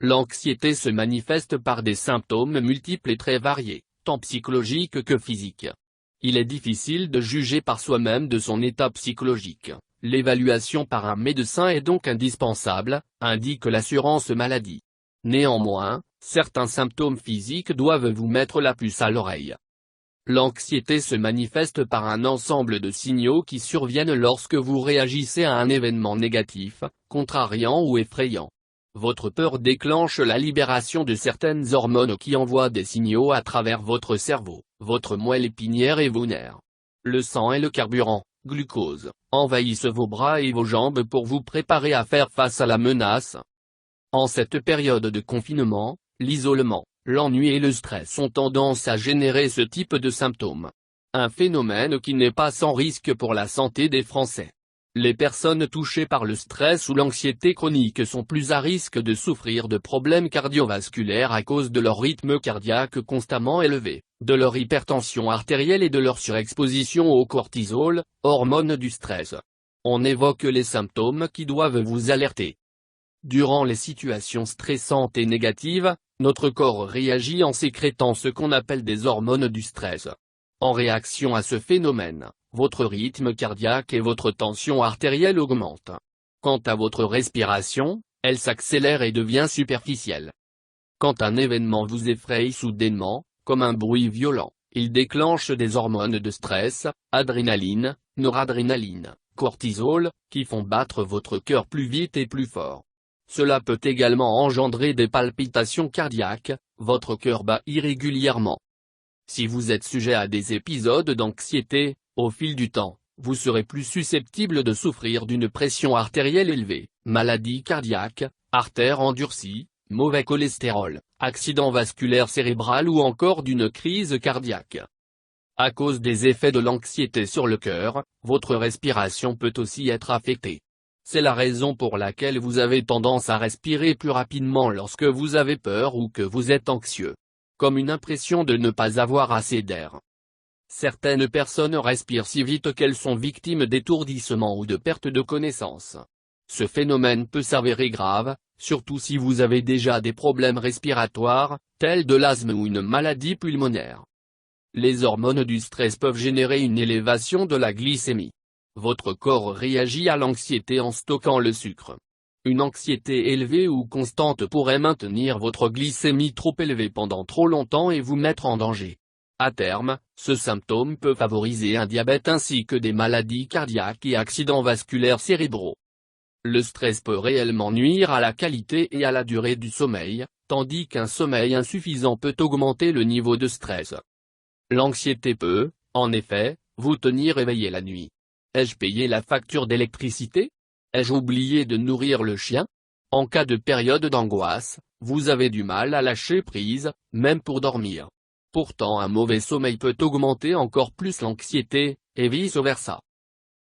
L'anxiété se manifeste par des symptômes multiples et très variés, tant psychologiques que physiques. Il est difficile de juger par soi-même de son état psychologique. L'évaluation par un médecin est donc indispensable, indique l'assurance maladie. Néanmoins, certains symptômes physiques doivent vous mettre la puce à l'oreille. L'anxiété se manifeste par un ensemble de signaux qui surviennent lorsque vous réagissez à un événement négatif, contrariant ou effrayant. Votre peur déclenche la libération de certaines hormones qui envoient des signaux à travers votre cerveau, votre moelle épinière et vos nerfs. Le sang et le carburant, glucose, envahissent vos bras et vos jambes pour vous préparer à faire face à la menace. En cette période de confinement, l'isolement, l'ennui et le stress ont tendance à générer ce type de symptômes. Un phénomène qui n'est pas sans risque pour la santé des Français. Les personnes touchées par le stress ou l'anxiété chronique sont plus à risque de souffrir de problèmes cardiovasculaires à cause de leur rythme cardiaque constamment élevé, de leur hypertension artérielle et de leur surexposition au cortisol, hormone du stress. On évoque les symptômes qui doivent vous alerter. Durant les situations stressantes et négatives, notre corps réagit en sécrétant ce qu'on appelle des hormones du stress. En réaction à ce phénomène, votre rythme cardiaque et votre tension artérielle augmentent. Quant à votre respiration, elle s'accélère et devient superficielle. Quand un événement vous effraie soudainement, comme un bruit violent, il déclenche des hormones de stress, adrénaline, noradrénaline, cortisol, qui font battre votre cœur plus vite et plus fort. Cela peut également engendrer des palpitations cardiaques, votre cœur bat irrégulièrement. Si vous êtes sujet à des épisodes d'anxiété, au fil du temps, vous serez plus susceptible de souffrir d'une pression artérielle élevée, maladie cardiaque, artère endurcie, mauvais cholestérol, accident vasculaire cérébral ou encore d'une crise cardiaque. À cause des effets de l'anxiété sur le cœur, votre respiration peut aussi être affectée. C'est la raison pour laquelle vous avez tendance à respirer plus rapidement lorsque vous avez peur ou que vous êtes anxieux. Comme une impression de ne pas avoir assez d'air. Certaines personnes respirent si vite qu'elles sont victimes d'étourdissement ou de perte de connaissance. Ce phénomène peut s'avérer grave, surtout si vous avez déjà des problèmes respiratoires, tels de l'asthme ou une maladie pulmonaire. Les hormones du stress peuvent générer une élévation de la glycémie. Votre corps réagit à l'anxiété en stockant le sucre. Une anxiété élevée ou constante pourrait maintenir votre glycémie trop élevée pendant trop longtemps et vous mettre en danger. À terme, ce symptôme peut favoriser un diabète ainsi que des maladies cardiaques et accidents vasculaires cérébraux. Le stress peut réellement nuire à la qualité et à la durée du sommeil, tandis qu'un sommeil insuffisant peut augmenter le niveau de stress. L'anxiété peut, en effet, vous tenir éveillé la nuit. Ai-je payé la facture d'électricité ? Ai-je oublié de nourrir le chien ? En cas de période d'angoisse, vous avez du mal à lâcher prise, même pour dormir. Pourtant un mauvais sommeil peut augmenter encore plus l'anxiété, et vice-versa.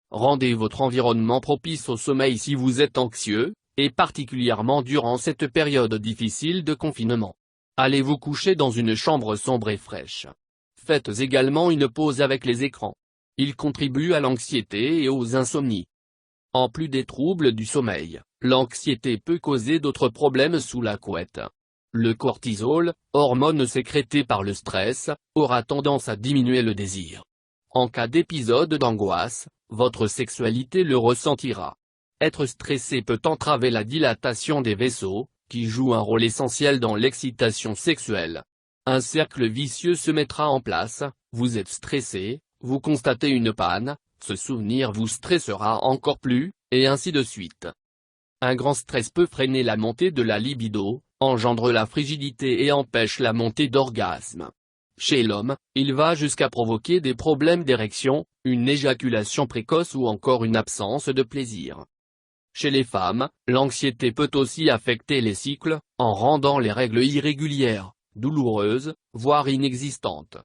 Rendez votre environnement propice au sommeil si vous êtes anxieux, et particulièrement durant cette période difficile de confinement. Allez vous coucher dans une chambre sombre et fraîche. Faites également une pause avec les écrans. Ils contribuent à l'anxiété et aux insomnies. En plus des troubles du sommeil, l'anxiété peut causer d'autres problèmes sous la couette. Le cortisol, hormone sécrétée par le stress, aura tendance à diminuer le désir. En cas d'épisode d'angoisse, votre sexualité le ressentira. Être stressé peut entraver la dilatation des vaisseaux, qui joue un rôle essentiel dans l'excitation sexuelle. Un cercle vicieux se mettra en place, vous êtes stressé, vous constatez une panne, ce souvenir vous stressera encore plus, et ainsi de suite. Un grand stress peut freiner la montée de la libido, engendre la frigidité et empêche la montée d'orgasme. Chez l'homme, il va jusqu'à provoquer des problèmes d'érection, une éjaculation précoce ou encore une absence de plaisir. Chez les femmes, l'anxiété peut aussi affecter les cycles, en rendant les règles irrégulières, douloureuses, voire inexistantes.